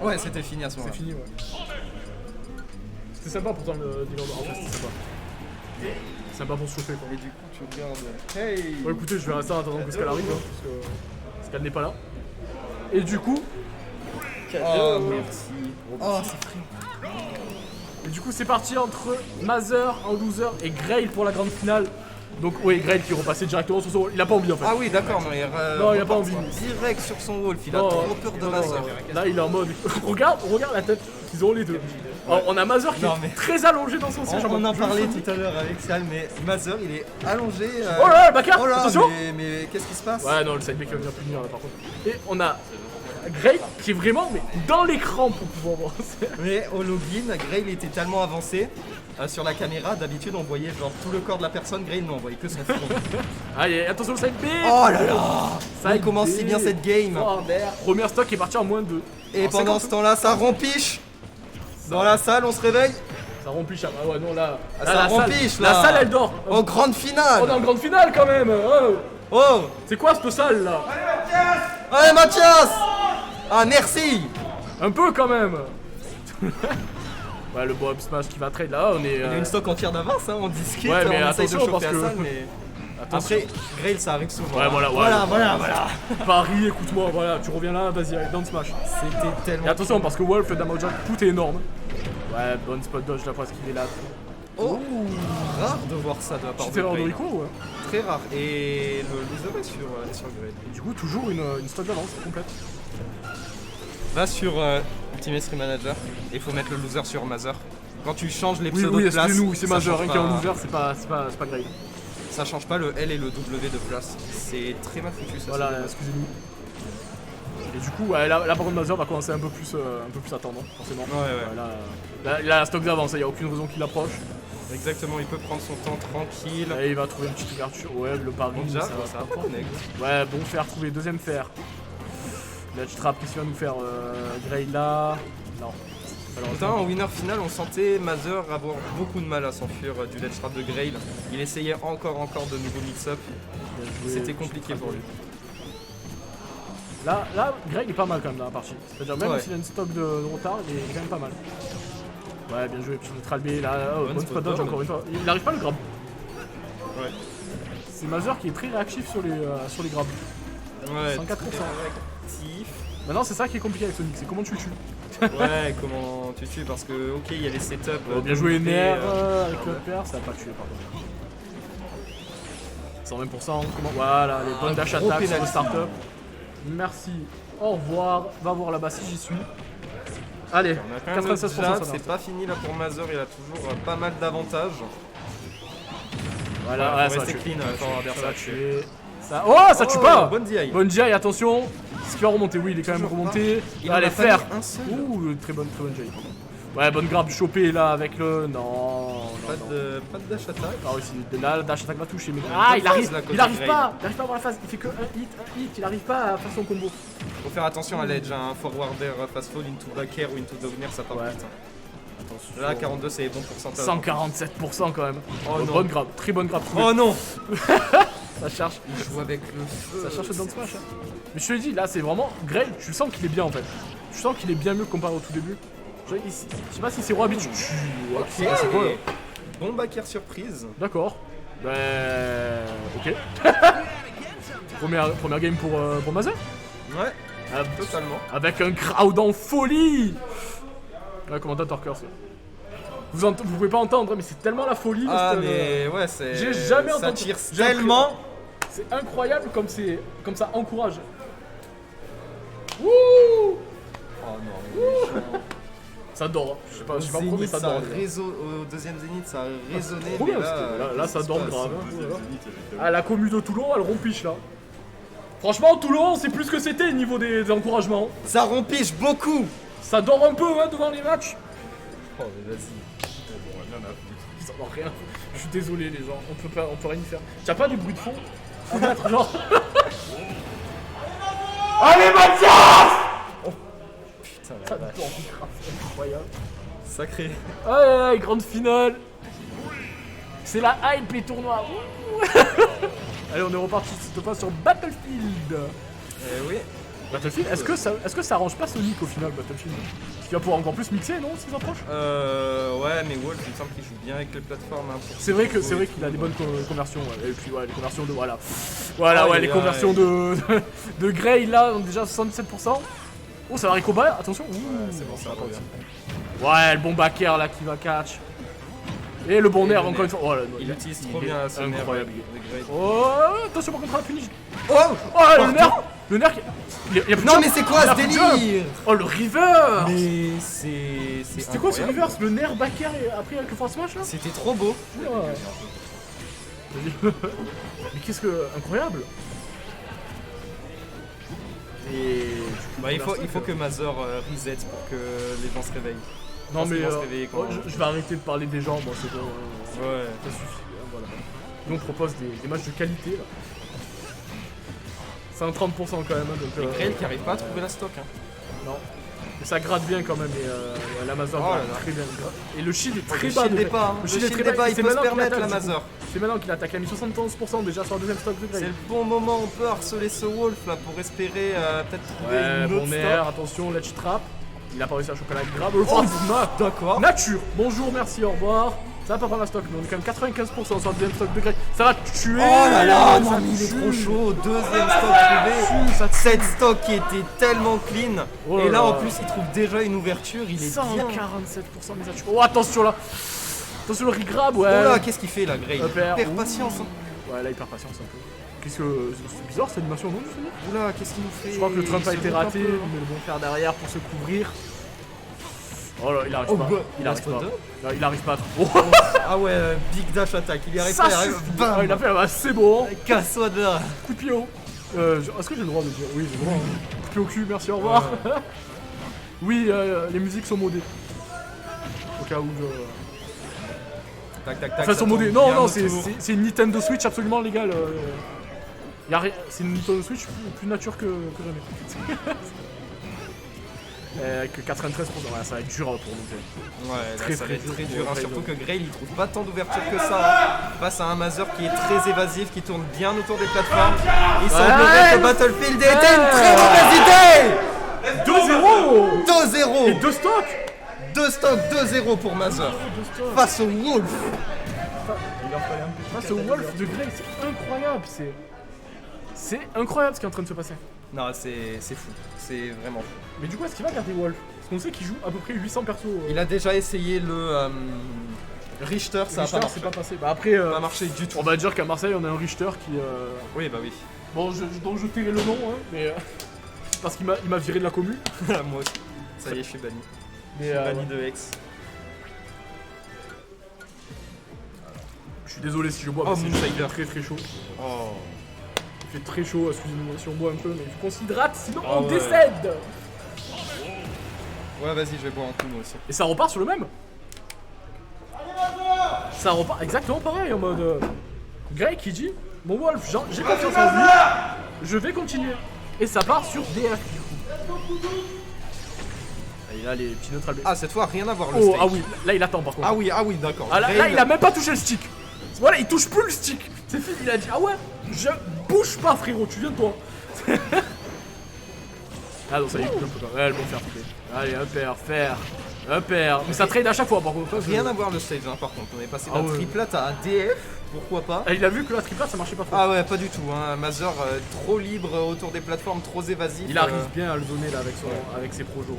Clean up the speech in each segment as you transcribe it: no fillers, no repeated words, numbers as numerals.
Ouais, c'était fini à ce moment-là. C'est fini, ouais. C'était sympa pourtant le dealer. En fait, c'était sympa. Sympa pour se chauffer quoi. Et du coup, tu regardes. Hey! Bon, écoutez, je vais rester en attendant que Scal arrive, hein, parce qu'elle n'est pas là. Et du coup. Oh, merci. Oh, c'est frit. Et du coup, c'est parti entre Mother en loser et Grail pour la grande finale. Donc, oui, Grail qui est repassé directement sur son rôle. Il a pas envie en fait. Ah oui, d'accord, mais non, il a pas envie. Direct sur son wolf, il a Non, trop peur de Mother. Là, il est en mode. regarde la tête qu'ils ont les deux. Alors, on a Mother qui est très allongé dans son siège. On en parlait tout à l'heure avec Sal, mais Mother il est allongé. Oh là là, le bacard, oh là, attention! Mais qu'est-ce qui se passe? Ouais, non, le sideback va venir punir là par contre. Et on a Grail qui est vraiment mais dans l'écran pour pouvoir voir. Mais au login, Grail était tellement avancé sur la caméra, d'habitude on voyait genre tout le corps de la personne, Grail non, on voyait que son front. Allez, attention le side B. Oh là là! Ça commence si bien cette game. Oh merde. Première stock est parti en moins 2. Et pendant ce temps-là, ça rompiche. Dans la salle, on se réveille. Ça rompiche, ah ouais non là. Ça rompiche là. La salle elle dort. En grande finale. On est en grande finale quand même. Oh. C'est quoi cette salle là? Allez Mathias. Ah merci. Un peu quand même. Ouais, le Bob Smash qui va trade là, on est. Il y a une stock entière d'avance, hein, on discute, ouais, mais on essaye de attention, choper parce la que... salle, mais... Attention. Après, Grail ça arrive souvent. Ouais, voilà, voilà. Paris, écoute-moi, voilà, tu reviens là, vas-y, allez, down smash. C'était tellement... Et attention, parce que Wolf, le damage tout est énorme. Ouais, bonne spot dodge là, parce qu'il est là. Oh, rare de voir ça de la part de Petite erreur de Grail. Rico, ouais. Très rare, et le loser est sur Grail. Et du coup, toujours une stock d'avance complète. Va sur Ultimate Stream Manager, et il faut mettre le loser sur Mother. Quand tu changes les pseudos Oui, de place, excusez-nous, c'est ça majeur, change rien qu'un pas- loser, c'est pas grave. Ça change pas le L et le W de place. C'est très mal foutu ça. Voilà, excusez-nous. Et du coup, ouais, là par contre, Mazur va commencer un peu plus attendre, forcément. Ouais. Là, la stock d'avance, il n'y a aucune raison qu'il approche. Exactement, il peut prendre son temps tranquille. Et il va trouver une petite ouverture. Ouais, le pari, Bon, déjà, ça ça va va pas connect. Ouais, bon fer trouvé, deuxième fer. Ledge trap, qu'est-ce qu'il va nous faire Grey là. Non. Pourtant, en winner final, on sentait Mother avoir beaucoup de mal à s'enfuir du ledge trap de Grail. Il essayait encore de nouveaux mix-up. C'était compliqué pour lui. Là, Greg est pas mal quand même dans la partie. C'est-à-dire même Ouais. s'il a une stock de retard, il est quand même pas mal. Ouais, bien joué, petit neutral B là. Bonne spot dodge encore une fois. Il n'arrive pas à le grab. Ouais. C'est Mother qui est très réactif sur les grabs. Ouais. 104%. Actif. Maintenant, c'est ça qui est compliqué avec Sonic, c'est comment tu le tues. Ouais, comment tu tues parce que, ok, il y a les setups. Bien joué Nair avec le père, ça a pas tué par contre. 120%, comment. Voilà, les bonnes dash attack sur le startup. Merci, au revoir, va voir là-bas si j'y suis. Allez, On a quand même 96%. Jad, c'est pas fini là pour Mother, il a toujours pas mal d'avantages. Voilà, ouais, ça va rester tuer. clean quand l'adversaire a tué. Ça... Oh, ça tue pas. Bonne DI. Bonne DI, attention. Est-ce qu'il va remonter? Oui, il est quand même Toujours remonté. Il Allez, en a pas faire. mis un seul. Ouh, très bonne DI. Ouais, bonne grab chopée là avec le. Non. Pas de dash attack. Ah oui, là, la dash attack va toucher. Mais... Bonne Ah, il phase, arrive, là, côté il arrive Grail. pas. Il arrive pas à avoir la phase. Il fait que un hit. Il arrive pas à faire son combo. Faut faire attention à l'edge, un forwarder fast fall into back air ou into dogner, ça part Ouais. vite. Là, 42, c'est bon pourcentage. 147% quand même. Oh non. Bonne grab, très bonne grab. Oh non. Ça charge. Il joue avec le feu. Ça cherche le down smash. Mais je te l'ai dit, là c'est vraiment. Grey, tu sens qu'il est bien en fait. Tu sens qu'il est bien mieux comparé au tout début. Je sais pas si c'est Roi Beach. C'est quoi là? Bon back air surprise. D'accord. Ben. Ok. première game pour Mazer. Ouais, totalement. Avec un crowd en folie. Ouais, commentateur curse. Vous pouvez pas entendre, mais c'est tellement la folie. Ah, cette, mais ouais, c'est. J'ai jamais ça entendu. tire J'ai tellement. C'est incroyable comme ça encourage. Wouh! Oh non, Ça dort. Hein. Je sais pas pourquoi, mais Zénith, ça ça dort. au deuxième Zénith, ça a résonné. Trop bien, mais parce que là, ça qu'est-ce dort qui se grave. passe Hein. Ah, la commu de Toulon, elle rompiche là. Franchement, Toulon, c'est plus que c'était au niveau des encouragements. Ça rompiche beaucoup. Ça dort un peu hein, devant les matchs. Oh, mais vas-y. Ça dort rien. Je suis désolé, les gens. On peut rien y faire. T'as pas du bruit de fond à mettre, genre. Allez, Mathias! Putain, Ça la vache. dort grave, c'est incroyable. Sacré. Ouais, grande finale. C'est la hype, les tournois. Ouh. Allez, on est reparti cette fois sur Battlefield. Oui. Battlefield, est-ce que ça arrange pas Sonic au final, Battlefield? Parce qu'il va pouvoir encore plus mixer, non, s'ils approchent? Ouais, mais Wolf, il me semble qu'il joue bien avec les plateformes. Hein, c'est vrai qu'il a des bonnes conversions, ouais. Et puis ouais, les conversions de les conversions de Grey là, donc déjà 67%. Oh, ça va recombat, attention. Ouais, c'est bon, ça va bien. Ouais, le bon backer là qui va catch. Et le bon nerf encore une fois. Oh, il utilise trop bien ce nerf incroyable. de Grey. Oh, attention par contre à la punish. Oh, Le nerf il y a plus de non jump. mais c'est quoi ce délire? Oh le reverse. Mais c'est c'était quoi ce reverse? Le nerf backer et après avec le force smash là? C'était trop beau. Mais qu'est-ce que... incroyable. Et... Bah il faut que Mazur reset pour que les gens se réveillent. Non mais quand... je vais arrêter de parler des gens, moi c'est bon. Ouais. Ça suffit, hein, voilà. Nous on propose des matchs de qualité là. C'est un 30% quand même. Hein, donc, et Grell qui arrive pas à trouver la stock. Hein. Non. Mais ça gratte bien quand même et l'Amazon gratte très bien. Et le shield est très bas. Le shield est très bas, il peut se permettre l'Amazon. C'est maintenant qu'il attaque, il a mis 71% déjà sur le deuxième stock de Grell. C'est le bon moment, on peut harceler ce Wolf là pour espérer peut-être trouver une autre stock. Attention, ledge trap. Il a pas réussi à choper la grab. D'accord. Nature. Bonjour, merci, au revoir. Ça va pas prendre la stock, mais on est quand même 95% sur le deuxième stock de Greg. Ça va tuer. Oh là là, non, il est trop chaud. Deuxième stock trouvé. Cette stock qui était tellement clean. Oh et là, en plus, il trouve déjà une ouverture. Il est 147% mais ça tue. Oh, attention là. Attention le regrab, ouais. Oh là, qu'est-ce qu'il fait là, Greg? Il perd patience. Ouais, là, il perd patience un peu. Qu'est-ce que. C'est bizarre cette animation, non? Oula, qu'est-ce qu'il nous fait? Je crois que le Trump a été raté. Il met le bon fer derrière pour se couvrir. Oh là, il arrive pas. Il arrive pas. Non, il arrive pas. Oh. Ah ouais, big dash attack. Il y arrive ça pas. Bam. Il a fait, bah, c'est bon. Casse-toi de là. Coup de pied haut. Est-ce que j'ai le droit de dire? Oui, j'ai le droit. Coup de pied au cul, merci, au revoir. Oui, les musiques sont modées. Au cas où je. Tac, tac, tac. Enfin, sont modées. Non, non, c'est une Nintendo Switch absolument légale. C'est une Nintendo Switch plus nature que jamais. Avec 93%, ouais, ça va être dur pour nous. Ouais, là, ça va être très dur, hein, surtout que Grey il trouve pas tant d'ouverture que ça face à un Mazur qui est très évasif, qui tourne bien autour des plateformes. Il semblerait que Battlefield était une très mauvaise idée. 2-0 Et 2 stocks. 2 stocks, 2-0 pour Mazur face au Wolf. Face au Wolf de Grey, c'est incroyable, c'est incroyable ce qui est en train de se passer. Non, c'est fou, c'est vraiment fou. Mais du coup, est-ce qu'il va garder Wolf? Parce qu'on sait qu'il joue à peu près 800 persos. Il a déjà essayé le Richter, ça a pas marché. Pas passé. Bah après, pas marché du tout. On va dire qu'à Marseille, on a un Richter qui. Oui, bah oui. Bon, dont je tairai le nom, hein, mais parce qu'il m'a viré de la commu. Moi aussi. Ça y est, je suis banni. Je suis banni de Hex. Je suis désolé si je bois, parce que c'est très très chaud. Oh. Il fait très chaud, excusez-moi si on boit un peu, mais il faut qu'on s'hydrate, sinon on décède. Ouais, vas-y, je vais boire un coup moi aussi. Et ça repart sur le même. Ça repart exactement pareil, en mode... Grey qui dit, mon Wolf, j'ai confiance en lui, je vais continuer. Et ça part sur DF. Et là, les petits neutres... Ah, cette fois, rien à voir le stick. Ah oui, là il attend par contre. Ah oui, d'accord. Ah, là, il a même pas touché le stick. Voilà, il touche plus le stick. C'est fini, il a dit, ah ouais, je bouge pas frérot, tu viens de toi. Ah non, ça y est, je peux pas. Ouais, le bon fer. Allez, un pair. Mais ça trade à chaque fois par contre. Rien à voir le stage, hein, par contre. On est passé d'un triplat à un DF, pourquoi pas. Ah, il a vu que la triplat ça marchait pas trop. Ah ouais, pas du tout. Hein. Mazur trop libre autour des plateformes, trop évasif. Il arrive bien à le donner là avec ses projos.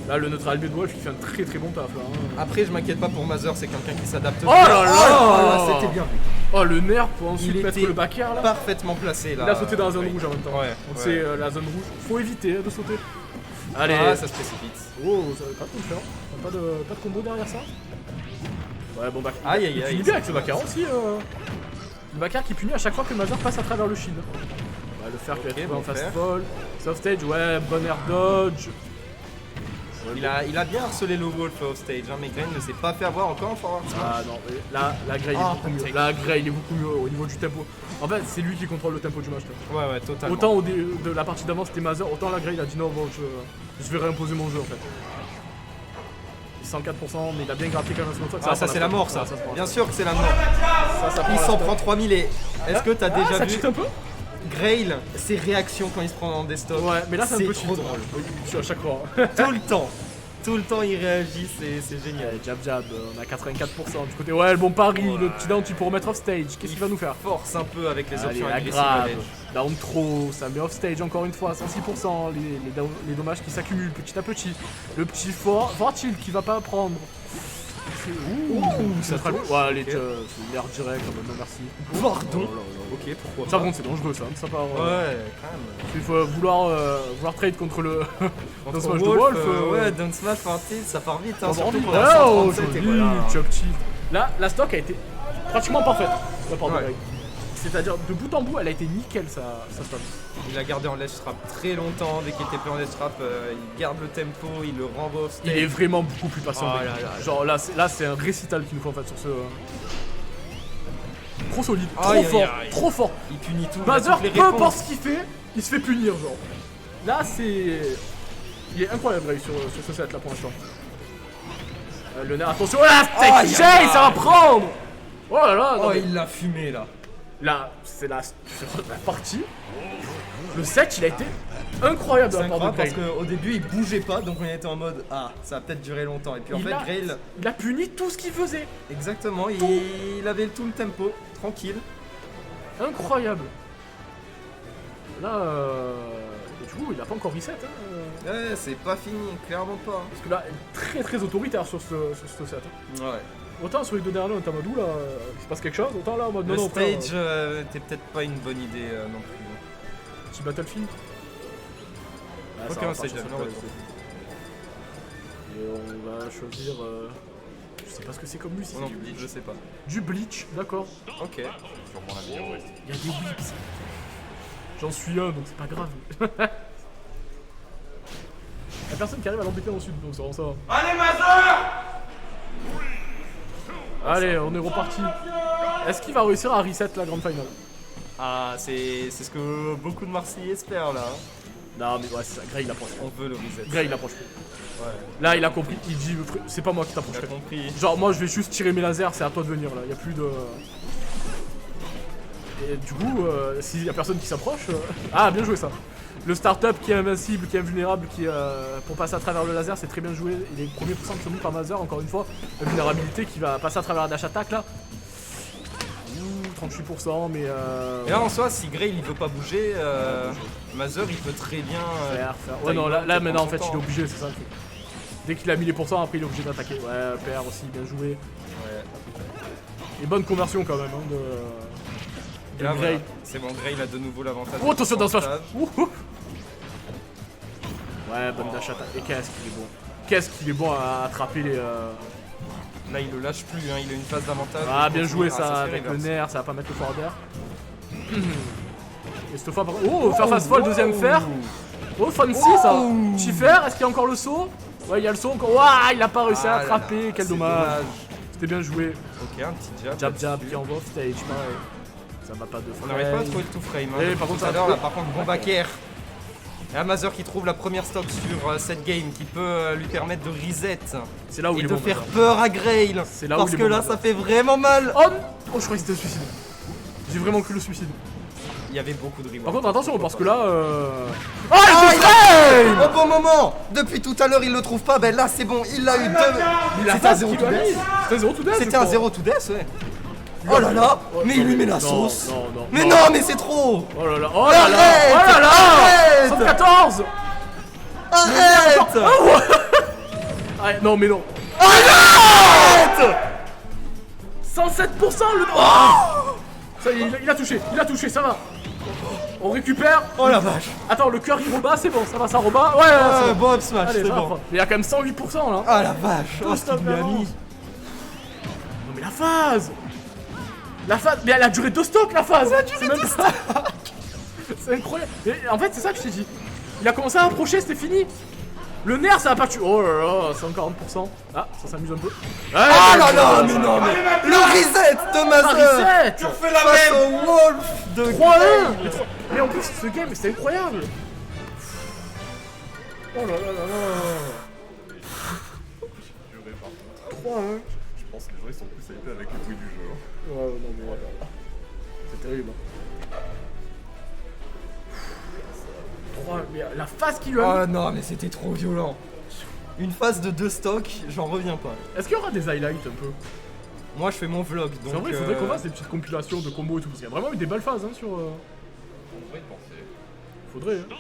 Là, le neutral de Wolf, il fait un très très bon taf là. Hein. Après, je m'inquiète pas pour Mazur, c'est quelqu'un qui s'adapte. Oh là là, c'était bien. Oh, le nerf pour ensuite mettre le backer là. Parfaitement placé là. Il a sauté dans la zone rouge en même temps. Ouais. Donc c'est la zone rouge. Faut éviter de sauter. Allez. Ah, ça se précipite. Oh, ça va pas trop le faire. Pas de combo derrière ça. Ouais, bon, backer. Aïe, il punit bien avec ce backer aussi. Le backer qui punit à chaque fois que Mazur passe à travers le shield. Ouais, le fer qui va être en fast fall. Soft stage, ouais, bon air dodge. Il a bien harcelé le Wolf off stage, hein, mais Grey ne s'est pas fait avoir encore en forward smash. Ah non, mais là Grey il est beaucoup mieux. Là Grey il est beaucoup mieux au niveau du tempo. En fait, c'est lui qui contrôle le tempo du match. Ouais, totalement. Autant de la partie d'avant c'était Mazur, autant là Grey il a dit non, bon, je vais réimposer mon jeu en fait. 104%, mais il a bien gratté quand même ce Ah, ça c'est la mort, ça. Bien sûr que c'est la mort. Ça il s'en prend 3000 et. Est-ce que t'as déjà ça vu. cheat un peu? Grail, ses réactions quand il se prend dans des stocks. Ouais, mais là c'est un peu trop drôle. Oui, je suis à chaque fois. Tout le temps. Tout le temps il réagit, c'est génial. Jab jab, on a 84% du côté. Ouais, le bon pari, le petit down, tu peux remettre off stage. Qu'est-ce qu'il va nous faire? Force un peu avec les options Allez, agressives. grave. Down trop, ça met off stage encore une fois, 106%. Les dommages qui s'accumulent petit à petit. Le petit Fortil qui va pas prendre. Ouh, ça très bien. Ouais, allez, c'est une merde direct, merci. Pardon. Oh là là. Ok, pourquoi Ça pas. bon, c'est dangereux ça, ça part. Ouais, quand même. Il faut vouloir trade contre le. Contre Smash de Wolf, Wolf. ouais, Down Smash Fortil, ça part vite, hein, Oh, surtout pour oh, la 137 et joli, voilà. chop chip. Là, la stock a été pratiquement parfaite. La part de Ouais. Greg. C'est-à-dire, de bout en bout, elle a été nickel sa stock. Il a gardé en ledge trap très longtemps, dès qu'il était plus en ledge trap, il garde le tempo, il le renvoie au Il est stage. vraiment beaucoup plus patient. Oh Greg. là là. Genre là, c'est un récital qu'il nous faut en fait sur ce. Trop solide, Aïe, aïe, trop fort, aïe. trop fort. Il punit tout, il a Mazur, toutes les peu importe réponses. ce qu'il fait, il se fait punir, genre. Là, c'est. Il est incroyable, Greg, sur ce set là pour l'instant. Le nerf, attention, oh là, Aïe, Jay, aïe, ça va aïe. prendre. Oh là là, non, Oh, mais- il l'a fumé là. là, c'est la partie. Le set, il a été incroyable de C'est la part de incroyable Grail. parce qu'au début il bougeait pas, donc on était en mode ah, ça va peut-être durer longtemps. Et puis en fait, Grail, Il a puni tout ce qu'il faisait. exactement, il avait tout le tempo, tranquille. Incroyable. Là, et du coup, il a pas encore reset. Hein. Ouais, c'est pas fini, clairement pas. Parce que là, très très autoritaire sur ce set. Hein. Ouais. Autant sur les deux derniers, on était en mode où là, il se passe quelque chose. Autant là, en mode Le non, non, frère, stage était peut-être pas une bonne idée non plus. petit Battlefield. Ah, ça Aucun va stage, partir sur non, le raison. Et on va choisir. Je sais pas ce que c'est comme musique. Oh non, je sais pas. Du Bleach, d'accord. Ok. Sûrement la meilleure ouest. Il y a des whips. J'en suis un, donc c'est pas grave. Y'a personne qui arrive à l'embêter ensuite, donc c'est vraiment ça. Allez, Mazur! Allez, on est reparti. Est-ce qu'il va réussir à reset la grande finale? Ah, c'est ce que beaucoup de Marseillais espèrent là. Non, mais ouais, c'est ça. Grey, il approche. On veut le reset. Grey, il approche. Ouais, Là, il a compris. Il dit, c'est pas moi qui on t'approche. a compris. Genre, moi, je vais juste tirer mes lasers, c'est à toi de venir là. Y'a plus de. Et du coup, s'il y a personne qui s'approche. Ah, bien joué ça. Le start-up qui est invincible, qui est invulnérable, qui pour passer à travers le laser, c'est très bien joué. Il est premier pourcent de par Mazur, encore une fois. La vulnérabilité qui va passer à travers la dash attack là. Ouh, 38%, mais. Et là en soi, si Grail il veut pas bouger, Mazur il peut très bien. Faire. Ouais, non, là timer, maintenant en fait, prendre il est son obligé, c'est ça le truc. Dès qu'il a mis les pourcents, après il est obligé d'attaquer. Ouais, père aussi, bien joué. temps. Ouais. Et bonne conversion quand même hein, Et de là, Grail. voilà, c'est bon, Grail a de nouveau l'avantage. Oh, attention dans ce match. stade. Ouais, bonne dash attack. Et qu'est-ce qu'il est bon. Qu'est-ce qu'il est bon à attraper les. Là il le lâche plus, hein, il a une phase d'avantage. Ah, Il bien continue. joué Ah, ça, se fait avec le reverse. nerf, ça va pas mettre le forwarder. Et cette fois, par contre. Oh, faire face folle, deuxième fer. Oh, fancy ça. Petit fer, est-ce qu'il y a encore le saut? Ouais, il y a le saut encore. Ouah, il a pas réussi à Ah là là, attraper, quel c'est dommage. C'était bien joué. Ok, un petit jab. Jab jab là-dessus. qui envoie off stage, pareil. Ça va pas de On n'arrive pas à frame. trouver le tout frame. Hein, Eh, depuis par contre, tout à ça l'heure, va là, par contre, bon back air. Et Mazur qui trouve la première stock sur cette game qui peut lui permettre de reset C'est là où et il est de bon. faire peur à Grail. C'est là où Parce il est que bon, là Mazur. ça fait vraiment mal. Oh, oh, je croyais que c'était le suicide. J'ai vraiment cru le suicide. Il y avait beaucoup de rewards. Par contre, attention, parce que là. Oh, Ah, il il se frame. Au bon moment. Depuis tout à l'heure il le trouve pas, ben là c'est bon, il l'a eu deux. C'était un 0 to death. C'était un 0 to death. C'était un 0 to death, ouais. Oh là là, mais il lui met la Non, sauce. non, non, Mais non. non, mais c'est trop. Oh là là, oh là là, oh Arrête, là là. arrête. 114. Arrête. Ah, non, mais non. Arrête. 107% le. Oh ça y est, il a touché, ça va. On récupère. Oh la vache. Attends, le cœur il rebat, c'est bon, ça va, ça rebat. Ouais, c'est Ah, bon. bon up smash, Allez, c'est ça va, bon. mais il y a quand même 108% là. Ah la vache. Tout Oh, ce ce qu'il lui a qu'il mis. avance. Non mais la phase. Mais elle a duré 2 stocks la phase. C'est même pas. C'est incroyable. Et en fait, c'est ça que je t'ai dit. Il a commencé à approcher, c'était fini. Le nerf, ça a pas tué. Oh là là, 140%. Ah, ça s'amuse un peu. Ah là là, mais non, mais le reset de Mazur. Reset. Fais la Face même! au Wolf de 3-1. Mais en plus, ce game, c'était incroyable. Oh là là là là. 3-1. Je pense que les gens ils sont plus hypés avec les bruits du jeu. Ouais, non mais c'est terrible. Oh, mais la face qu'il lui a Oh non, mais c'était trop violent. Une phase de 2 stocks, j'en reviens pas. Est-ce qu'il y aura des highlights un peu? Moi je fais mon vlog donc. C'est vrai, il faudrait qu'on fasse des petites compilations de combos et tout, parce qu'il y a vraiment eu des belles phases hein, sur. On devrait y penser. Faudrait, hein.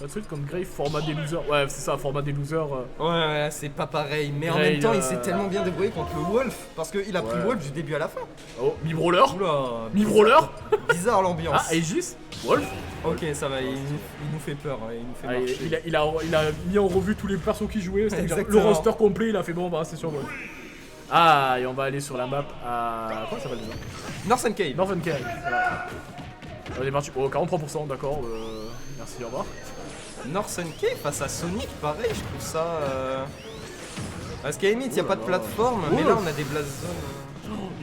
Un truc comme Grave, format des losers. Ouais, c'est ça, format des losers. Ouais, c'est pas pareil. Mais en Grail, même temps, il s'est tellement bien débrouillé contre le Wolf. Parce qu'il a pris Ouais. le Wolf du début à la fin. Oh, Mi-Brawler. Oula, Mi-Brawler. bizarre l'ambiance. Ah, Aegis. Wolf. Ok, ça va, il nous fait peur, hein, il nous fait Ah, marcher. il a mis en revue tous les persos qui jouaient, c'est-à-dire le Exactement. roster complet, il a fait bon, bah c'est sur Wolf. Ah, et on va aller sur la map à. Comment ça s'appelle déjà? Northern Cave. Northern Cave. Voilà. On est parti. Oh, 43%, d'accord. Merci, au revoir. Northern Cave face à Sonic, pareil, je trouve ça. Parce qu'à la limite, il n'y a Oh pas là de là. plateforme, mais Oh. là on a des Blazon.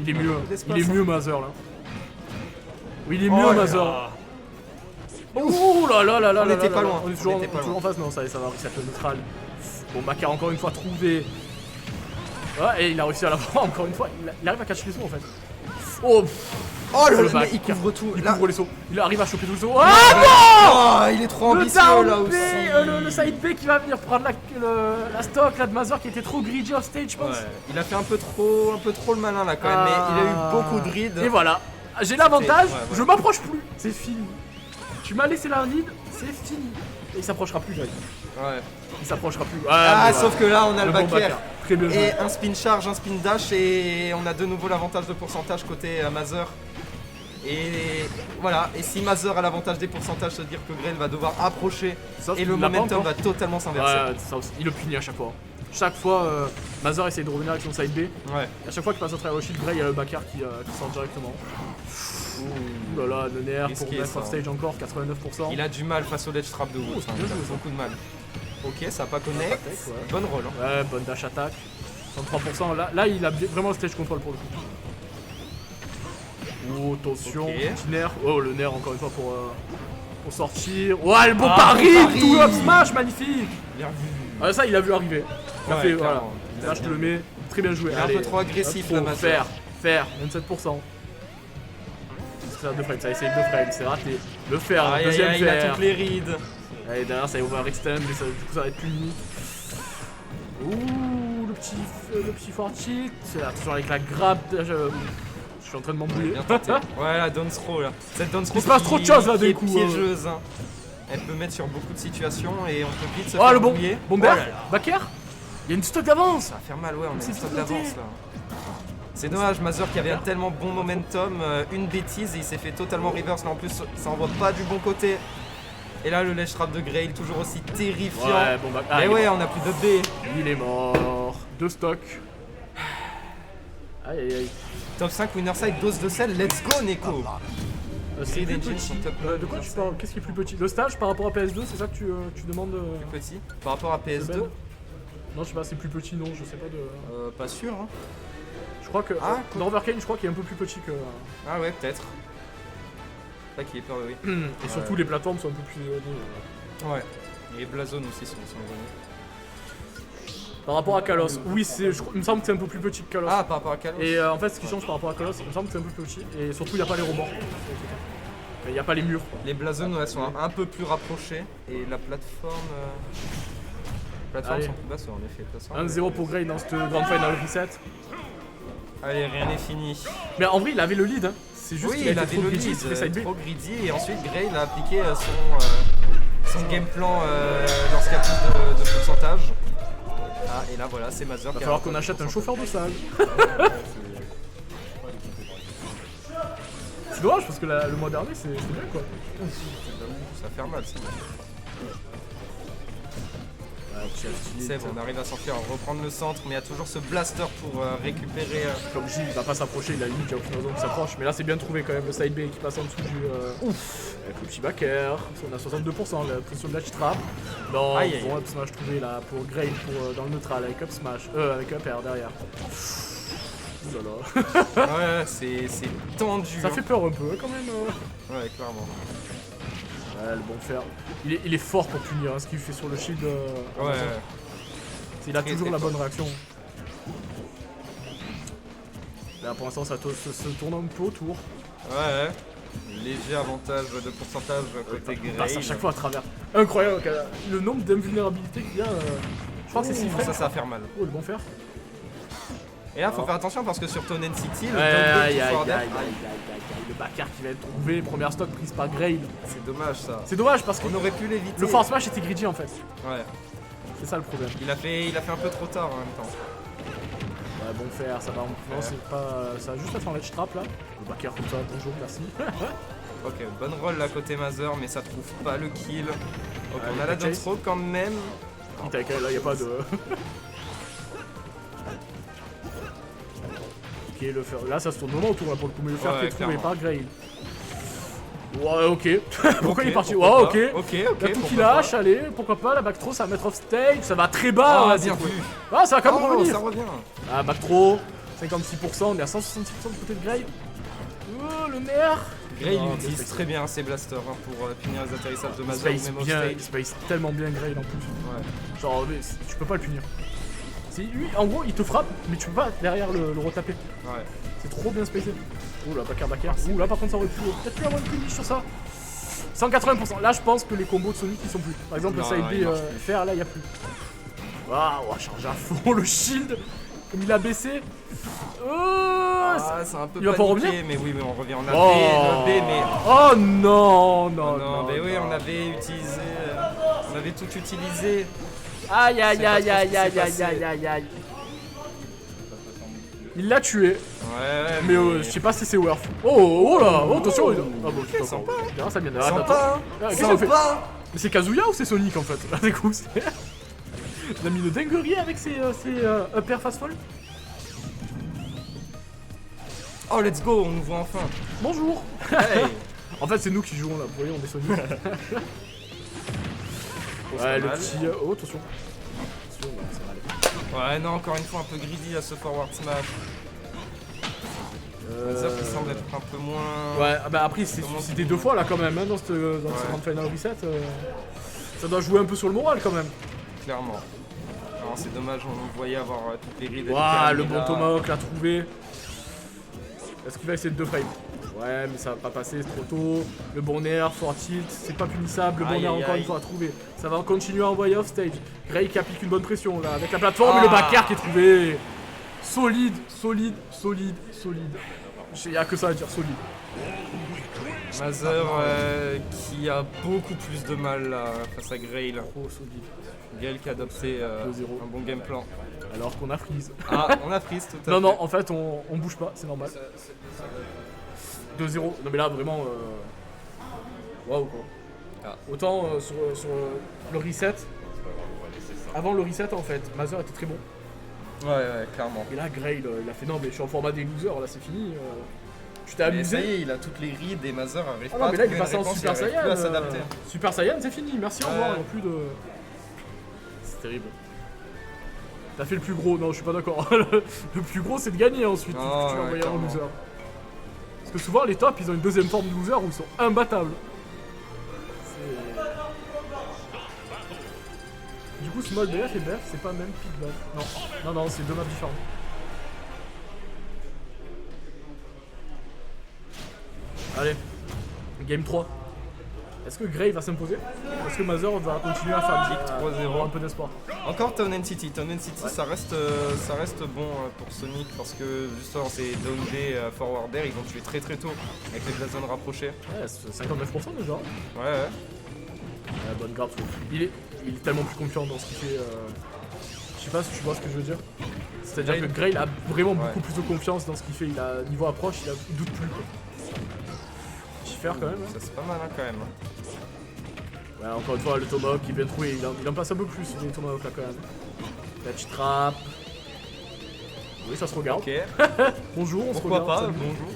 Il est mieux, d'espace, il est hein. mieux Mazer là. Oui, il est Oh mieux là Mazer. là. Oh là là là là On là était là pas là. loin, On est on toujours, était pas toujours loin. en face, non, ça va reset le neutral. Bon, Bakar encore une fois trouvé. Ouais, et il a réussi à l'avoir encore une fois. Il arrive à catcher les sauts en fait. Oh, Oh là le là, mais back. il couvre tout. il Là, couvre les sauts. Il arrive à choper tout le saut. oh, il est trop Le ambitieux down là B, aussi. le side B qui va venir prendre la stock là de Mazer qui était trop greedy off stage, je pense. Ouais, il a fait un peu trop le malin là quand même, mais il a eu beaucoup de rides. Et voilà. J'ai l'avantage, Ouais, ouais. je m'approche plus. C'est fini. Tu m'as laissé la lead, c'est fini. Et il s'approchera plus, Greg. Ouais. Il s'approchera plus. Ah, mais sauf que là on a le bon back air. backer. Très bien joué. Et un spin charge, un spin dash et on a de nouveau l'avantage de pourcentage côté Mazer. Et voilà, et si Mazer a l'avantage des pourcentages, ça veut dire que Grail va devoir approcher Sauf et le qu'il l'a pas momentum encore. va totalement s'inverser. Ouais, ça aussi. Il le punit à chaque fois. Chaque fois, Mazer essaye de revenir avec son side B. Ouais. Et à chaque fois qu'il passe à travers le shield, Grey, il y a le backer qui sort directement. Ouh là là, le nerf pour Risqué, mettre ça. off stage encore, 89%. Il a du mal face au ledge trap de Wolf, c'est bien joué, ça. beaucoup de mal. Ok, ça a pas connect, Ouais. bonne roll. Hein. Ouais, bonne dash attaque. 33%. Là, il a vraiment le stage control pour le coup. Oh, attention, Ok. petit nerf. Oh, le nerf encore une fois pour sortir. Ouais, le bon Ah, pari, bon pari. tout up smash, magnifique. Bien vu. Ah, ça, il a vu arriver. Il a Ouais, fait, voilà. clairement. Là, je te le mets. Très bien joué. Il est un Allez. peu trop agressif, Hop, la Mazer. faire, 27%. C'est ça, 2 frames, ça essaye 2 frames, c'est raté. Le faire, Aïe, aïe, deuxième aïe, il a faire. toutes les rides. Allez, derrière, ça va overextend, mais ça, du coup, ça va être plus limite. Ouh, le petit fortier. Attention avec la grab. Je suis en train de m'embrouiller. Bien tenté. Ouais, la down throw là. Cette down throw Il se passe trop de choses, là, qui d'un est coup, piégeuse. Hein. Elle peut mettre sur beaucoup de situations et on peut vite se Oh, faire le bon brouiller. bomber. Oh là là. Backer. Il y a une stock d'avance. Ça va faire mal, ouais, on a C'est une stock vite noté. d'avance là. C'est dommage, Mazer qui avait un tellement bon momentum, une bêtise et il s'est fait totalement reverse. Là en plus, ça envoie pas du bon côté. Et là, le ledge trap de Grail, toujours aussi terrifiant. Ouais, bon, bah. Et il est ouais, mort. on a plus de B. Il est mort. 2 stocks. Aïe aïe aïe. Top 5 winner side, dose de sel, let's go Neko. C'est Grid plus Engine petit. sont top De quoi tu parles? Qu'est-ce qui est plus petit? Le stage par rapport à PS2, c'est ça que tu demandes Petit. Par rapport à PS2, Seben Non, je sais pas, c'est plus petit, non, je sais pas de. pas sûr. Hein. Je crois que. Ah, Norverkane, je crois qu'il est un peu plus petit que. Ah ouais, peut-être. Là qui est peur, oui. Et surtout, les plateformes sont un peu plus éloignées. Ouais. Et les Blazon aussi sont éloignés. Par rapport à Kalos, oui, il me semble que c'est un peu plus petit que Kalos. Ah, par rapport à Kalos. Et en fait, ce qui change par rapport à Kalos, il me semble que c'est un peu plus petit. Et surtout, il n'y a pas les rebords. Il n'y a pas les murs. Quoi. Les Blazon ouais, sont un peu plus rapprochés. Et la plateforme. Les plateformes Allez. sont plus basses, ouais, en effet. Plateforme, 1-0 pour Grey dans cette Grand Final Reset. Allez, rien n'est fini. Mais en vrai, il avait le lead. Hein. C'est juste Oui, qu'il a il été avait trop le greedy, lead, il s'est fait side B. trop greedy. Et ensuite, Grail a appliqué son game plan lorsqu'il y a plus de pourcentage. Ah, et là voilà, c'est Mazer Il va qui a falloir un qu'on peu achète un pourcentage. chauffeur de salle. C'est dommage parce que le mois dernier, c'était bien quoi. Ça va faire mal, ça. C'est bon, on arrive à sortir, à reprendre le centre, mais il y a toujours ce blaster pour récupérer. Comme je dis, il va pas s'approcher, il a limite, il y a aucune raison qu'il s'approche. Mais là, c'est bien trouvé quand même le side B qui passe en dessous du. Ouf! Avec le petit backer, on a 62%, la pression de la trap. Non, Aïe, aïe, bon aïe. up smash trouvé là pour Grail dans le neutral avec up smash, avec up air derrière. Ouh là là. Ouais, c'est tendu. Ça hein. fait peur un peu hein, quand même. Ouais, clairement. Ouais, le bon fer. Il est fort pour punir hein, ce qu'il fait sur le shield. Ouais, ouais. Il a Très, toujours très la fort. bonne réaction. Là pour l'instant ça se tourne un peu autour. Ouais. Léger avantage de pourcentage côté Il passe à Grail. chaque fois à travers. Incroyable, le nombre d'invulnérabilités qu'il y a. Je crois que c'est 6 frames. Ça va faire mal. Oh, le bon fer. Et là, faut faire attention parce que sur Tonen City, le Aïe, double forward air, le backer qui va être trouvé, première stock prise par Grail. c'est dommage ça. C'est dommage parce que On aurait pu l'éviter. le force smash était greedy en fait. Ouais. C'est ça le problème. Il a fait un peu trop tard en même temps. Ouais, bon fer, ça va. Non, c'est pas. Ça va juste être en ledge trap là. Le backer comme ça, bonjour, merci. Ok, bonne roll là côté Mother, mais ça trouve pas le kill. Ok, Ouais, on a la chase. jump throw quand même. Putain, là y a pas de. Ok, le fer. Là ça se tourne vraiment autour là pour le coup, mais le fer Ouais, qui est trouvé clairement. par Grail. Ouais, ok. Pourquoi il est parti? Ouais, pourquoi ok. pas. Ok, La tout pourquoi qui pas. lâche, allez, pourquoi pas, la back throw, ça va mettre off stage, ça va très bas. Ah, ouais, bien c'est cool. vu. Ah, ça va quand même Oh, revenir. ça revient. Ah, back throw, 56%, on est à 166% du côté de Grail. Oh, le nerf. Gray il Oh, utilise space. très bien ses blasters hein, pour punir les atterrissages de Il Mother ou space même off bien, stage. il space tellement bien Grail en plus. Ouais. Genre, mais tu peux pas le punir. Lui, en gros, il te frappe, mais tu peux pas derrière le retaper. Ouais. C'est trop bien spacé. Ouh là, backer. Ouh là, par contre, ça aurait pu peut-être plus avoir une punish sur ça. 180%. Là, je pense que les combos de Sonic ils sont plus. Par exemple, le Non, side il B marche plus. faire là, il y a plus. Waouh, on va changer à fond le shield. Comme il a baissé. Ah, c'est un peu il va pas paniqué, revenir mais oui, mais on revient. On a Oh. le B, mais. Oh non, non, Non, mais oui, on avait utilisé. On avait tout utilisé. Aïe, aïe, C'est pas aïe, trop ce aïe, qui aïe, s'est aïe, passé. aïe, aïe, aïe. Il l'a tué, Ouais, mais je sais pas si c'est worth. Oh, oh là, oh, attention. Ah bon, je sais Sympa. pas. Ça vient de Sympa, Ah, qu'est-ce qu'on fait? sympa. Mais c'est Kazuya ou c'est Sonic en fait? Là, du coup, il a mis une dinguerie avec ses up air fast fall. Oh, let's go, on nous voit enfin. Bonjour. Hey. En fait, c'est nous qui jouons là, vous voyez, on est Sonic. Ouais, le mal. petit. Oh, attention. Attention, ouais, ça va aller. Ouais, non, encore une fois, un peu greedy à ce forward smash. Mother qui semble être un peu moins. Ouais, ah bah après, c'était 2 fois là quand même, hein, dans ce grand final reset. Ça doit jouer un peu sur le moral quand même. Clairement. Non, c'est dommage, on voyait avoir toutes les rides. Waouh, le bon Tomahawk l'a trouvé. Est-ce qu'il va essayer de 2 frames? Ouais, mais ça va pas passer, c'est trop tôt. Le bon nerf, fort tilt, c'est pas punissable. Le bon Aïe, nerf aïe, encore aïe. une fois à trouver. Ça va continuer à envoyer off stage. Grey qui applique une bonne pression là, avec la plateforme et le Ah. backer qui est trouvé. Solide, solide, solide, solide. Y a que ça à dire, solide. Mother qui a beaucoup plus de mal là, face à Grail. Trop solide. Grail qui a adopté 2-0. un bon game plan. Alors qu'on a freeze. Ah, on a freeze tout à fait. Non, non, en fait, on bouge pas, c'est normal. 2-0. Non, mais là, vraiment. Waouh, quoi. Ah. Autant sur le reset. Avant le reset, en fait, Mother était très bon. Ouais, clairement. Et là, Grail, il a fait non, mais je suis en format des losers, là, c'est fini. Tu t'es Mais ça y amusé. est, il a toutes les rides et Mother arrive Ah pas non, mais là, à il est trouver passé une en réponse, Super il arrive Saiyan. plus à s'adapter. Super Saiyan, c'est fini, merci, au revoir, Ouais. il n'y a plus de. C'est terrible. T'as fait le plus gros, non, je suis pas d'accord. Le plus gros, c'est de gagner ensuite, Non, tu vas ouais, envoyer en clairement. loser. Parce que souvent, les tops, ils ont une deuxième forme de loser où ils sont imbattables. Du coup, Small BF et BF, c'est pas même Pick BF. Non, c'est 2 maps différents. Allez, game 3. Est-ce que Grey va s'imposer? Est-ce que Mother va continuer à faire Kick 3-0. avoir un peu d'espoir? Encore Tonen City. Tonen City, ça reste bon pour Sonic parce que justement c'est down B forward air, ils vont tuer très tôt avec les zones rapprochées. Ouais, c'est 59% déjà. Ouais. Ouais, bonne garde. Il est tellement plus confiant dans ce qu'il fait. Je sais pas si tu vois ce que je veux dire. C'est-à-dire que Grey il a vraiment beaucoup plus de confiance dans ce qu'il fait. Il a niveau approche, il doute plus. Quoi. Faire quand même. Hein. Ça c'est pas mal quand même. Ouais, encore une fois, le Tomahawk qui vient de trouver, il en passe un peu plus, les Tomahawk là quand même. Ledge trap. Oui, ça se regarde. Ok. Bonjour, on se Pourquoi regarde. pas, salut. bonjour.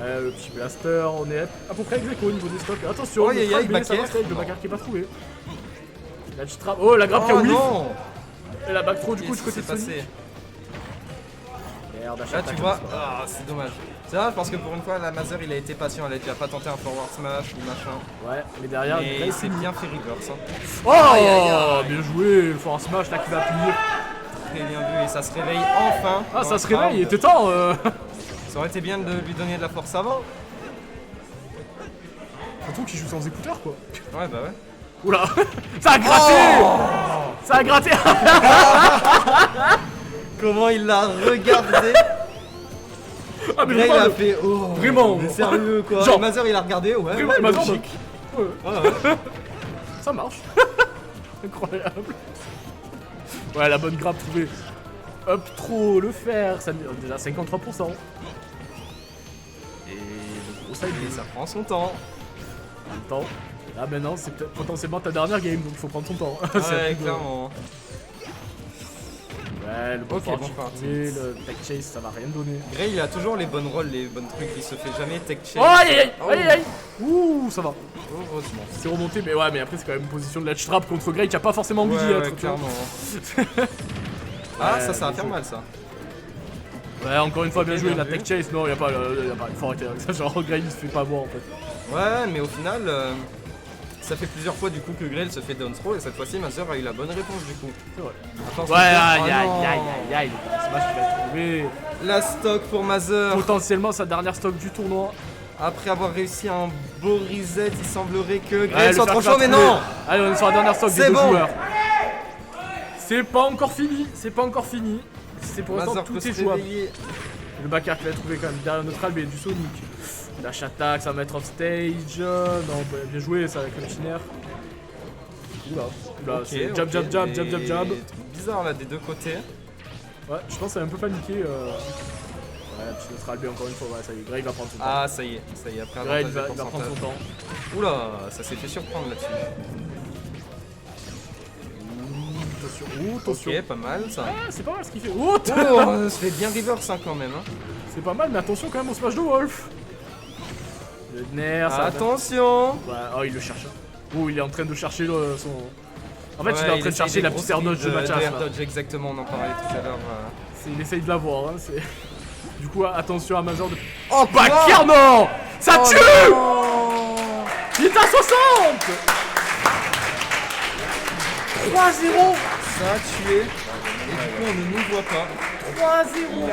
Ouais, le petit blaster, on est à peu près ex aequo au niveau des stocks. Attention, Oh, le aïe, trap aïe, B, ça va backer. stage, le backer qui est pas trouvé. Ledge trap. Oh, la grappe qui a Oh whiff. non. Et la back throw du coup du Qu'est-ce côté qui de s'est Sonic. passé? Merde, Là tu vois, ah, c'est dommage. C'est dommage parce que pour une fois la Mother il a été patient, il a pas tenté un forward smash ou machin. Ouais, mais derrière, Mais Grey, il c'est s'est bien fait reverse. Hein. Oh, Aïe, aïe, aïe. bien joué, le force smash là qui va appuyer. Très bien vu et ça se réveille enfin. Ah, dans ça le se réveille, il crowd. était temps. Ça aurait été bien de lui donner de la force avant. Surtout qu'il joue sans écouteurs quoi. Ouais, bah ouais. Oula. Ça a gratté. Ça a gratté. Comment il l'a regardé. Ah mais Gray il vraiment, a fait oh. Vraiment. Mais sérieux quoi. Genre. Et Mazer il a regardé, ouais. vraiment, Ouais, Mazer, logique. ouais. Ouais, ouais. Ça marche. Incroyable. Ouais, la bonne grappe trouvée. Up trop, le fer, ça met déjà 53%. Et le gros side, Et ça prend son temps. en même temps. Là maintenant, c'est peut-être potentiellement ta dernière game, donc il faut prendre son temps. C'est un Ouais, peu- clairement. Ouais, le bon Ok, parti bon parti. trouvé, le tech chase, ça va rien donner. Gray il a toujours les bonnes rolls, les bonnes trucs, il se fait jamais tech chase. Oh, aïe aïe Oh. aïe aïe. Ouh, ça va. Heureusement. C'est remonté, mais ouais, mais après c'est quand même une position de ledge trap contre Grey qui a pas forcément envie d'y Ouais, être. ouais, tu vois. clairement. Ah, Ouais, ça va bien faire joué. mal ça. Ouais, encore une fois, bien Ok, joué, bien la vu. tech chase, non, y'a pas, il faut arrêter avec ça, genre Grey il se fait pas voir en fait. Ouais, mais au final, ça fait plusieurs fois du coup que Grey se fait down throw et cette fois-ci Mazer a eu la bonne réponse du coup. C'est vrai. Attention, Ouais, oh aïe aïe non. aïe aïe aïe, le smash qu'il va trouver. La stock pour Mazer. Potentiellement sa dernière stock du tournoi. Après avoir réussi un beau reset, il semblerait que Ouais, Grey le soit fer trop qu'il va chaud, mais trouver. non. Allez, on est sur la dernière stock des C'est deux bon. joueurs. C'est pas encore fini, c'est pas encore fini. C'est pour l'instant Mazer peut tout se est jouable. réveiller. Le backer qu'il a trouvé quand même derrière notre albe et du Sonic. Dash attack, ça va mettre off stage. Non, bah, bien joué ça avec le chinaire. Oula, oula, Ok, c'est jab, ok, jab, jab, des jab, jab, jab. trucs bizarres là des deux côtés. Ouais, je pense que ça a un peu paniqué. Ouais, petit notre albe encore une fois, ouais, ça y est, Grey va prendre son temps. Ah, ça y est, après Grey avantage va, de il va prendre son pourcentage. temps. Oula, ça s'est fait surprendre là-dessus. Attention. Ok, pas mal ça. Ah, c'est pas mal ce qu'il fait. Oh, ça se fait bien reverse hein, quand même. Hein. C'est pas mal, mais attention quand même au smash de Wolf. Le nerf, ça va. Attention. Ouais, oh, il le cherche. Oh, il est en train de chercher son. En fait, Ouais, il est en train de essaye chercher des la grosses petite air dodge de speeds Mathias. air là. dodge, exactement, on en parlait tout à l'heure. Il essaye de l'avoir. Hein, du coup, attention à Mazor de. Oh, Backer, non. Ça tue. non. Il est à 60. 3-0. Ça a tué. Et du coup, on ne nous voit pas. 3-0.